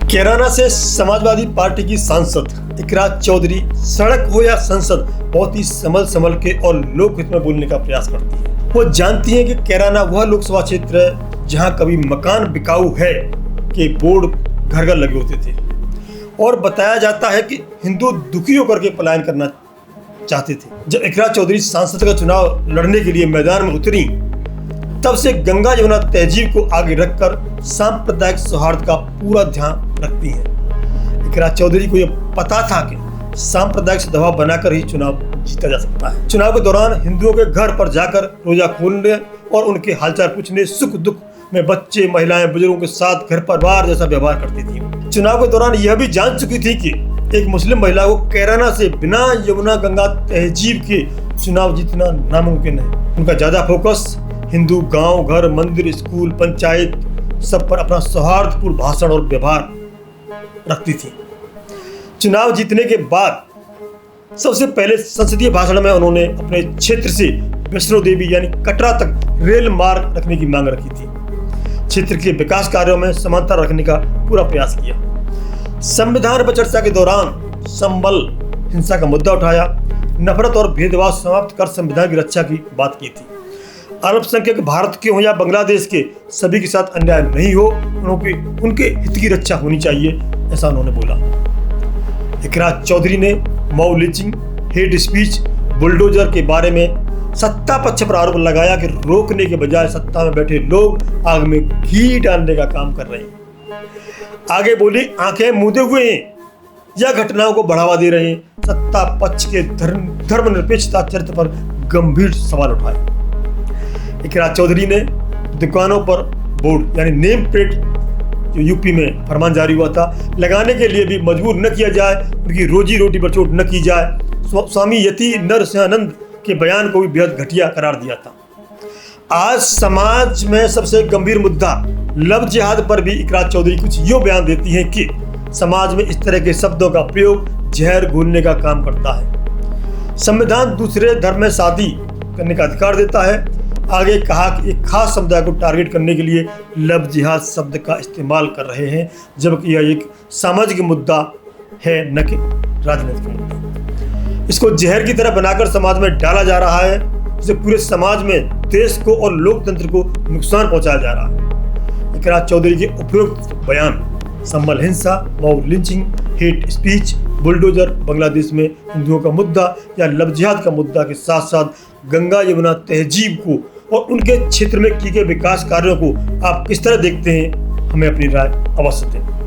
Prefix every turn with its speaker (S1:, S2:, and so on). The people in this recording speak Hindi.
S1: कैराना से समाजवादी पार्टी की सांसद इकरा चौधरी सड़क हो या संसद बहुत ही संभल के और लोकहित में बोलने का प्रयास करती है। वो जानती है कि कैराना वह लोकसभा क्षेत्र है जहां कभी मकान बिकाऊ है के बोर्ड घर घर लगे होते थे और बताया जाता है कि हिंदू दुखी होकर के पलायन करना चाहते थे। जब इकरा चौधरी सांसद का चुनाव लड़ने के लिए मैदान में उतरी तब से गंगा यमुना तहजीब को आगे रखकर सांप्रदायिक सौहार्द का पूरा ध्यान रखती हैं। इकरा चौधरी को यह पता था कि सांप्रदायिक सद्भाव बनाकर ही चुनाव जीता जा सकता है। चुनाव के दौरान हिंदुओं के घर पर जाकर रोजा खोलने और उनके हालचाल पूछने, सुख दुख में बच्चे, महिलाएं, बुजुर्गों के साथ घर परिवार जैसा व्यवहार करती थी। चुनाव के दौरान यह भी जान चुकी थी कि एक मुस्लिम महिला को कैराना से बिना यमुना गंगा तहजीब के चुनाव जीतना नामुमकिन है। उनका ज्यादा फोकस हिंदू गांव, घर, मंदिर, स्कूल, पंचायत सब पर अपना सौहार्दपूर्ण भाषण और व्यवहार रखती थी। चुनाव जीतने के बाद सबसे पहले संसदीय भाषण में उन्होंने अपने क्षेत्र से वैष्णो देवी यानी कटरा तक रेल मार्ग रखने की मांग रखी थी। क्षेत्र के विकास कार्यों में समानता रखने का पूरा प्रयास किया। संविधान पर चर्चा के दौरान संबल हिंसा का मुद्दा उठाया, नफरत और भेदभाव समाप्त कर संविधान की रक्षा की बात की थी। अल्पसंख्यक भारत के हो या बांग्लादेश के, सभी के साथ अन्याय नहीं हो, उनके हित की रक्षा होनी चाहिए, ऐसा उन्होंने बोला। इकरा चौधरी ने Mau lynching, hate speech, bulldozer के बारे में सत्ता पक्ष पर आरोप लगाया कि रोकने के बजाय सत्ता में बैठे लोग आग में घी डालने का काम कर रहे हैं। आगे बोली, आंखें मूंदे हुए हैं या घटनाओं को बढ़ावा दे रहे हैं। सत्ता पक्ष के धर्मनिरपेक्षता चरित्र पर गंभीर सवाल उठाए। इकरा चौधरी ने दुकानों पर बोर्ड यानी नेम प्लेट जो यूपी में फरमान जारी हुआ था लगाने के लिए भी मजबूर न किया जाए, उनकी रोजी रोटी पर चोट न की जाए। स्वामी यति नरसिंहानंद के बयान को भी बेहद घटिया करार दिया था। आज समाज में सबसे गंभीर मुद्दा लव जिहाद पर भी इकरा चौधरी कुछ यूं बयान देती हैं कि समाज में इस तरह के शब्दों का प्रयोग जहर घोलने का काम करता है। संविधान दूसरे धर्म में शादी करने का अधिकार देता है। आगे कहा कि एक खास समुदाय को टारगेट करने के लिए लव जिहाद शब्द का इस्तेमाल कर रहे हैं, जबकि यह एक सामाजिक मुद्दा है, न कि राजनीतिक मुद्दा। इसको जहर की तरह बनाकर समाज में डाला जा रहा है, जिससे पूरे समाज में देश को और लोकतंत्र को नुकसान पहुंचाया जा रहा है। इकरा चौधरी के उपयुक्त बयान संबल हिंसा, Mau lynching, hate speech, bulldozer, Bangladesh में हिंदुओं का मुद्दा या लव जिहाद का मुद्दा के साथ साथ गंगा यमुना तहजीब को और उनके क्षेत्र में किए गए विकास कार्यों को आप किस तरह देखते हैं, हमें अपनी राय अवश्य दें।